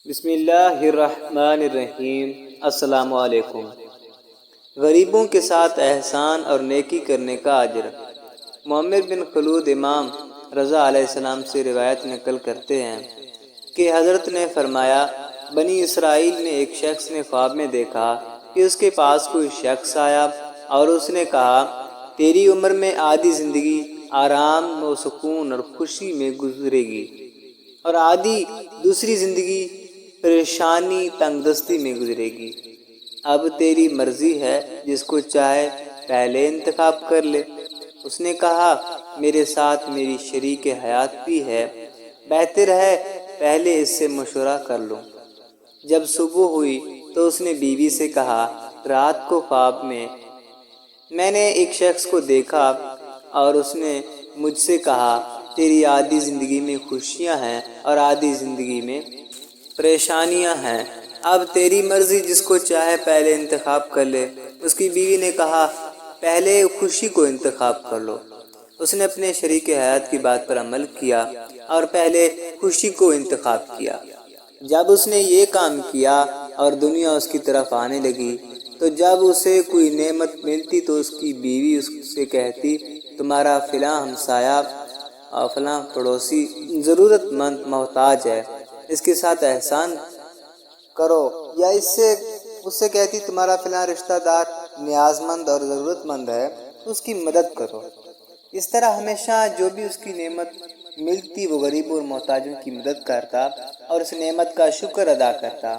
بسم اللہ الرحمن الرحیم۔ السلام علیکم۔ غریبوں کے ساتھ احسان اور نیکی کرنے کا اجر۔ معمر بن خلود امام رضا علیہ السلام سے روایت نقل کرتے ہیں کہ حضرت نے فرمایا، بنی اسرائیل میں ایک شخص نے خواب میں دیکھا کہ اس کے پاس کوئی شخص آیا اور اس نے کہا، تیری عمر میں آدھی زندگی آرام و سکون اور خوشی میں گزرے گی اور آدھی دوسری زندگی پریشانی تنگ دستی میں گزرے گی۔ اب تیری مرضی ہے، جس کو چاہے پہلے انتخاب کر لے۔ اس نے کہا، میرے ساتھ میری شریک حیات بھی ہے، بہتر ہے پہلے اس سے مشورہ کر لوں۔ جب صبح ہوئی تو اس نے بیوی سے کہا، رات کو خواب میں نے ایک شخص کو دیکھا اور اس نے مجھ سے کہا، تیری آدھی زندگی میں خوشیاں ہیں اور آدھی زندگی میں پریشانیاں ہیں، اب تیری مرضی، جس کو چاہے پہلے انتخاب کر لے۔ اس کی بیوی نے کہا، پہلے خوشی کو انتخاب کر لو۔ اس نے اپنے شریک حیات کی بات پر عمل کیا اور پہلے خوشی کو انتخاب کیا۔ جب اس نے یہ کام کیا اور دنیا اس کی طرف آنے لگی تو جب اسے کوئی نعمت ملتی تو اس کی بیوی اس سے کہتی، تمہارا فلاں ہمسایہ اور فلاں پڑوسی ضرورت مند محتاج ہے، اس کے ساتھ احسان کرو، یا اس سے کہتی، تمہارا فلاں رشتہ دار نیاز مند اور ضرورت مند ہے، اس کی مدد کرو۔ اس طرح ہمیشہ جو بھی اس کی نعمت ملتی وہ غریبوں اور محتاجوں کی مدد کرتا اور اس نعمت کا شکر ادا کرتا۔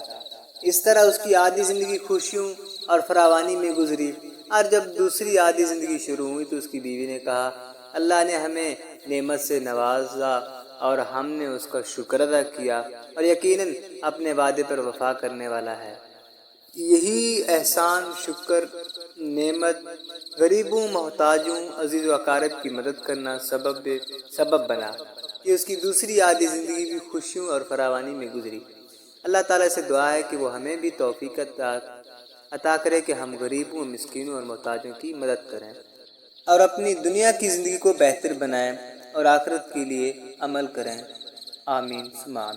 اس طرح اس کی آدھی زندگی خوشیوں اور فراوانی میں گزری، اور جب دوسری آدھی زندگی شروع ہوئی تو اس کی بیوی نے کہا، اللہ نے ہمیں نعمت سے نوازا اور ہم نے اس کا شکر ادا کیا، اور یقیناً اپنے وعدے پر وفا کرنے والا ہے۔ یہی احسان، شکر، نعمت، غریبوں، محتاجوں، عزیز و اقارب کی مدد کرنا سبب بنا کہ اس کی دوسری آدھی زندگی بھی خوشیوں اور فراوانی میں گزری۔ اللہ تعالیٰ سے دعا ہے کہ وہ ہمیں بھی توفیق عطا کرے کہ ہم غریبوں، مسکینوں اور محتاجوں کی مدد کریں اور اپنی دنیا کی زندگی کو بہتر بنائیں اور آخرت کے لیے عمل کریں۔ آمین ثم آمین۔